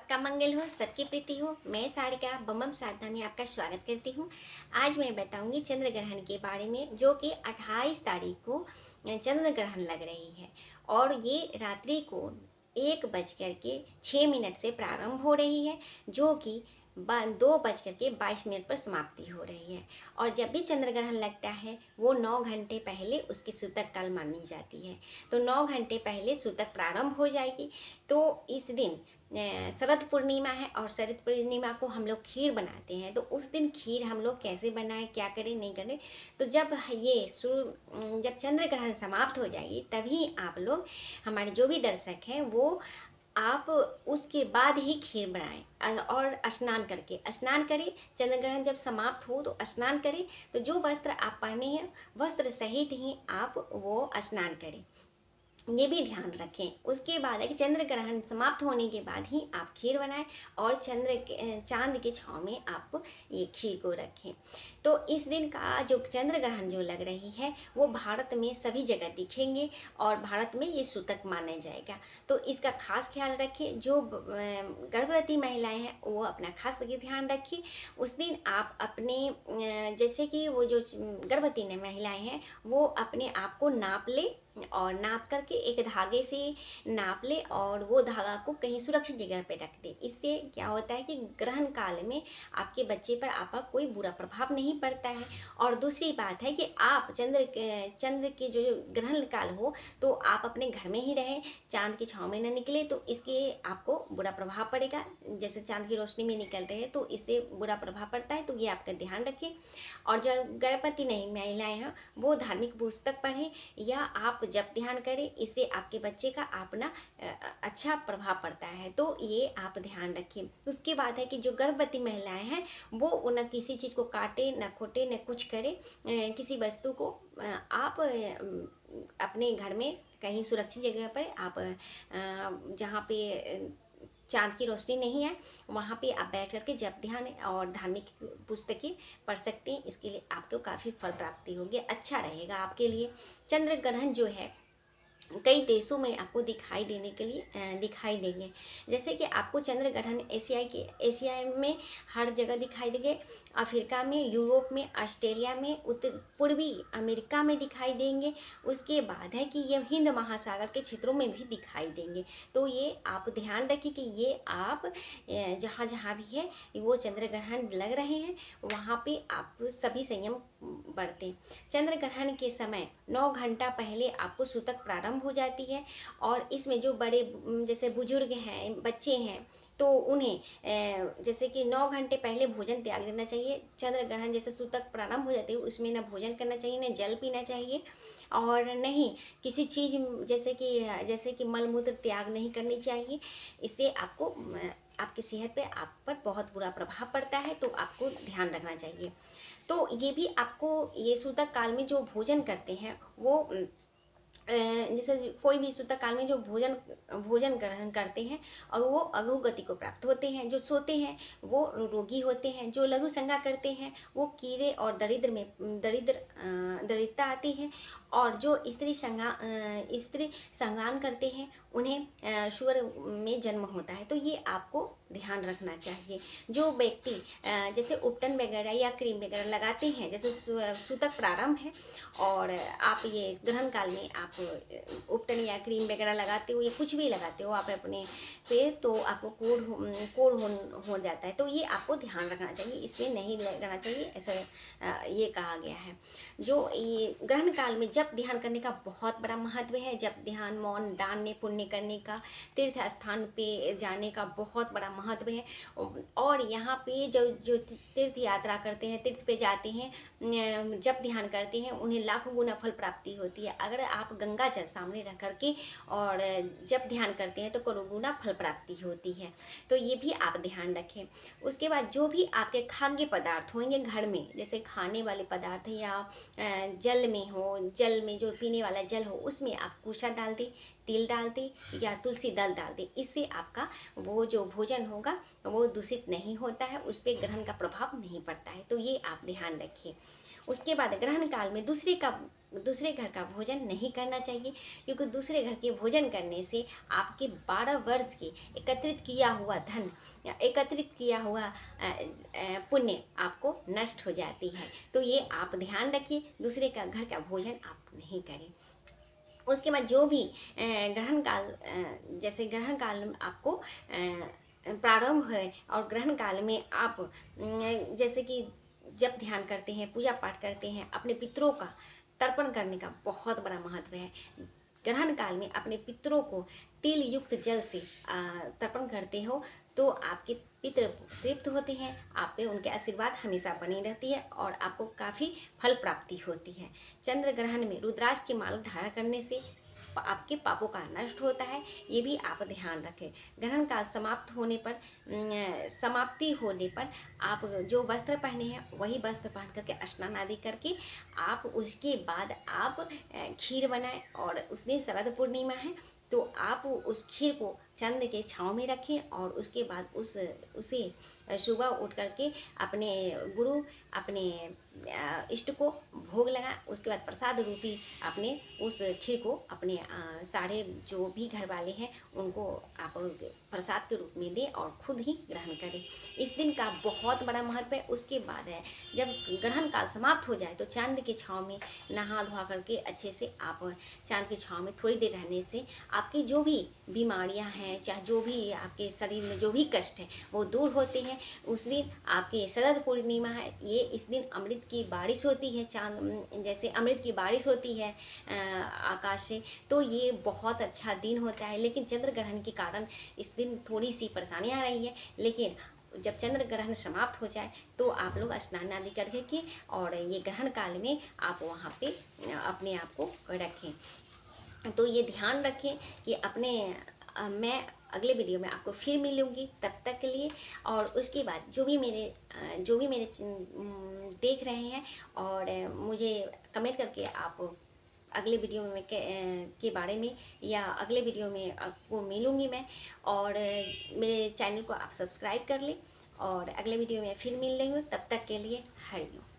सबका मंगल हो, सबकी प्रीति हो। मैं सारिका बम साधना में आपका स्वागत करती हूँ। आज मैं बताऊंगी चंद्र ग्रहण के बारे में, जो कि 28 तारीख को चंद्र ग्रहण लग रही है और ये रात्रि को 1:06 से प्रारंभ हो रही है, जो कि 2:22 पर समाप्ति हो रही है। और जब भी चंद्र ग्रहण लगता है वो 9 घंटे पहले उसकी सूतक काल मानी जाती है। तो 9 घंटे पहले सूतक प्रारंभ हो जाएगी। तो इस दिन शरद पूर्णिमा है और शरद पूर्णिमा को हम लोग खीर बनाते हैं। तो उस दिन खीर हम लोग कैसे बनाएं, क्या करें, नहीं करें, तो जब चंद्र ग्रहण समाप्त हो जाएगी तभी आप लोग, हमारे जो भी दर्शक हैं, वो आप उसके बाद ही खीर बनाएं और स्नान करें। चंद्र ग्रहण जब समाप्त हो तो स्नान करें। तो जो वस्त्र आप पहने हैं वस्त्र सहित ही आप वो स्नान करें, ये भी ध्यान रखें। उसके बाद है कि चंद्र ग्रहण समाप्त होने के बाद ही आप खीर बनाएं और चांद के छांव में आप ये खीर को रखें। तो इस दिन का जो चंद्र ग्रहण जो लग रही है वो भारत में सभी जगह दिखेंगे और भारत में ये सूतक माना जाएगा। तो इसका खास ख्याल रखें। जो गर्भवती महिलाएं हैं वो अपना खास ध्यान रखें। उस दिन आप अपने जैसे कि वो जो गर्भवती महिलाएं हैं वो अपने आप को नाप ले और नाप करके एक धागे से नाप ले और वो धागा को कहीं सुरक्षित जगह पे रख दे। इससे क्या होता है कि ग्रहण काल में आपके बच्चे पर आपका कोई बुरा प्रभाव नहीं पड़ता है। और दूसरी बात है कि आप चंद्र के जो ग्रहण काल हो तो आप अपने घर में ही रहें, चांद की छाँव में न निकले, तो इसके आपको बुरा प्रभाव पड़ेगा। जैसे चांद की रोशनी में निकल रहे हैं तो इससे बुरा प्रभाव पड़ता है, तो ये आपका ध्यान रखें। और जो गर्भवती नहीं महिलाएं हैं वो धार्मिक पुस्तक पढ़ें या आप जब ध्यान करें, इससे आपके बच्चे का अपना अच्छा प्रभाव पड़ता है। तो ये आप ध्यान रखें। उसके बाद है कि जो गर्भवती महिलाएं हैं वो न किसी चीज़ को काटे, न खोटे, न कुछ करे। किसी वस्तु को आप अपने घर में कहीं सुरक्षित जगह पर आप जहाँ पे चांद की रोशनी नहीं है वहाँ पे आप बैठ करके जप ध्यान और धार्मिक पुस्तकें पढ़ सकते हैं। इसके लिए आपको काफ़ी फल प्राप्ति होगी, अच्छा रहेगा आपके लिए। चंद्र ग्रहण जो है कई देशों में आपको दिखाई देंगे। जैसे कि आपको चंद्र ग्रहण एशिया में हर जगह दिखाई देंगे। अफ्रीका में, यूरोप में, ऑस्ट्रेलिया में, उत्तर पूर्वी अमेरिका में दिखाई देंगे। उसके बाद है कि ये हिंद महासागर के क्षेत्रों में भी दिखाई देंगे। तो ये आप ध्यान रखिए कि ये आप जहाँ जहाँ भी है वो चंद्र ग्रहण लग रहे हैं वहाँ पे आप सभी संयम बरतें। चंद्र ग्रहण के समय 9 घंटा पहले आपको सूतक प्रारंभ हो जाती है और इसमें जो बड़े जैसे बुजुर्ग हैं, बच्चे हैं, तो उन्हें जैसे कि 9 घंटे पहले भोजन त्याग देना चाहिए। चंद्र ग्रहण जैसे सूतक प्रारंभ हो जाती है उसमें न भोजन करना चाहिए, न जल पीना चाहिए और नहीं किसी चीज़ जैसे कि मल मूत्र त्याग नहीं करनी चाहिए। इससे आपको आपकी सेहत पे आप पर बहुत बुरा प्रभाव पड़ता है, तो आपको ध्यान रखना चाहिए। तो ये भी आपको ये सूतक काल में जो भोजन करते हैं वो जैसे कोई भी सूतक काल में जो भोजन ग्रहण करते हैं और वो अधोगति को प्राप्त होते हैं। जो सोते हैं वो रोगी होते हैं। जो लघु संज्ञा करते हैं वो कीड़े और दरिद्रता आती है। और जो स्त्री संज्ञान करते हैं उन्हें शुगर में जन्म होता है। तो ये आपको ध्यान रखना चाहिए। जो व्यक्ति जैसे उपटन वगैरह या क्रीम वगैरह लगाते हैं, जैसे सूतक प्रारंभ है और आप ये ग्रहण काल में आप उपटन या क्रीम वगैरह लगाते हो या कुछ भी लगाते हो आप अपने पे, तो आपको कोढ़ हो जाता है। तो ये आपको ध्यान रखना चाहिए, इसमें नहीं लगाना चाहिए, ऐसा ये कहा गया है। जो ये ग्रहण काल में जप ध्यान करने का बहुत बड़ा महत्व है। जप ध्यान, मौन, दान पुण्य करने का, तीर्थ स्थान पे जाने का बहुत बड़ा महत्व है। और यहाँ पे जो तीर्थ यात्रा करते हैं, तीर्थ पे जाते हैं, जप ध्यान करते हैं, उन्हें लाखों गुना फल प्राप्ति होती है। अगर आप गंगा जल सामने रख करके और जप ध्यान करते हैं तो करोड़ों गुना फल प्राप्ति होती है। तो ये भी आप ध्यान रखें। उसके बाद जो भी आपके खाद्य पदार्थ होंगे घर में, जैसे खाने वाले पदार्थ या जल में जो पीने वाला जल हो उसमें आप कुशा डाल दें, तिल डाल दें या तुलसी दल डाल दें। इससे आपका वो जो भोजन होगा वो दूषित नहीं होता है, उस पर ग्रहण का प्रभाव नहीं पड़ता है। तो ये आप ध्यान रखिए। उसके बाद ग्रहण काल में दूसरे घर का भोजन नहीं करना चाहिए, क्योंकि दूसरे घर के भोजन करने से आपके 12 वर्ष के एकत्रित किया हुआ धन या एकत्रित किया हुआ पुण्य आपको नष्ट हो जाती है। तो ये आप ध्यान रखिए, दूसरे का घर का भोजन आप नहीं करें। उसके बाद जो भी ग्रहण काल, जैसे ग्रहण काल में आपको प्रारंभ है और ग्रहण काल में आप जैसे कि जब ध्यान करते हैं, पूजा पाठ करते हैं, अपने पितरों का तर्पण करने का बहुत बड़ा महत्व है। ग्रहण काल में अपने पितरों को तिल युक्त जल से तर्पण करते हो तो आपके पितृ तृप्त होते हैं, आप पे उनके आशीर्वाद हमेशा बनी रहती है और आपको काफ़ी फल प्राप्ति होती है। चंद्र ग्रहण में रुद्राक्ष की माला धारण करने से आपके पापों का नष्ट होता है, ये भी आप ध्यान रखें। ग्रहण का समाप्ति होने पर आप जो वस्त्र पहने हैं वही वस्त्र पहन करके स्नान आदि करके आप उसके बाद आप खीर बनाएं, और उस दिन शरद पूर्णिमा है तो आप उस खीर को चंद के छाँव में रखें और उसके बाद उसे सुबह उठ करके अपने गुरु, अपने इष्ट को भोग लगा। उसके बाद प्रसाद रूपी अपने उस खीर को अपने सारे जो भी घर वाले हैं उनको आप प्रसाद के रूप में दें और खुद ही ग्रहण करें। इस दिन का बहुत बड़ा महत्व है। उसके बाद है जब ग्रहण काल समाप्त हो जाए तो चांद के छाँव में नहा धोआ करके अच्छे से आप चांद के छाँव में थोड़ी देर रहने से आपकी जो भी बीमारियां हैं, चाहे जो भी आपके शरीर में जो भी कष्ट है वो दूर होते हैं। उस दिन आपके शरद पूर्णिमा है, ये इस दिन अमृत की बारिश होती है, चांद जैसे अमृत की बारिश होती है आकाश से, तो ये बहुत अच्छा दिन होता है। लेकिन चंद्र ग्रहण के कारण इस दिन थोड़ी सी परेशानियाँ आ रही है, लेकिन जब चंद्र ग्रहण समाप्त हो जाए तो आप लोग स्नान आदि करके और ये ग्रहण काल में आप वहाँ पे अपने आप को रखें। तो ये ध्यान रखें कि मैं अगले वीडियो में आपको फिर मिलूँगी, तब तक के लिए। और उसके बाद जो भी मेरे देख रहे हैं और मुझे कमेंट करके आप अगले वीडियो में के बारे में या अगले वीडियो में आपको मिलूँगी मैं, और मेरे चैनल को आप सब्सक्राइब कर लें और अगले वीडियो में फिर मिल रही हूँ। तब तक के लिए हरिओम।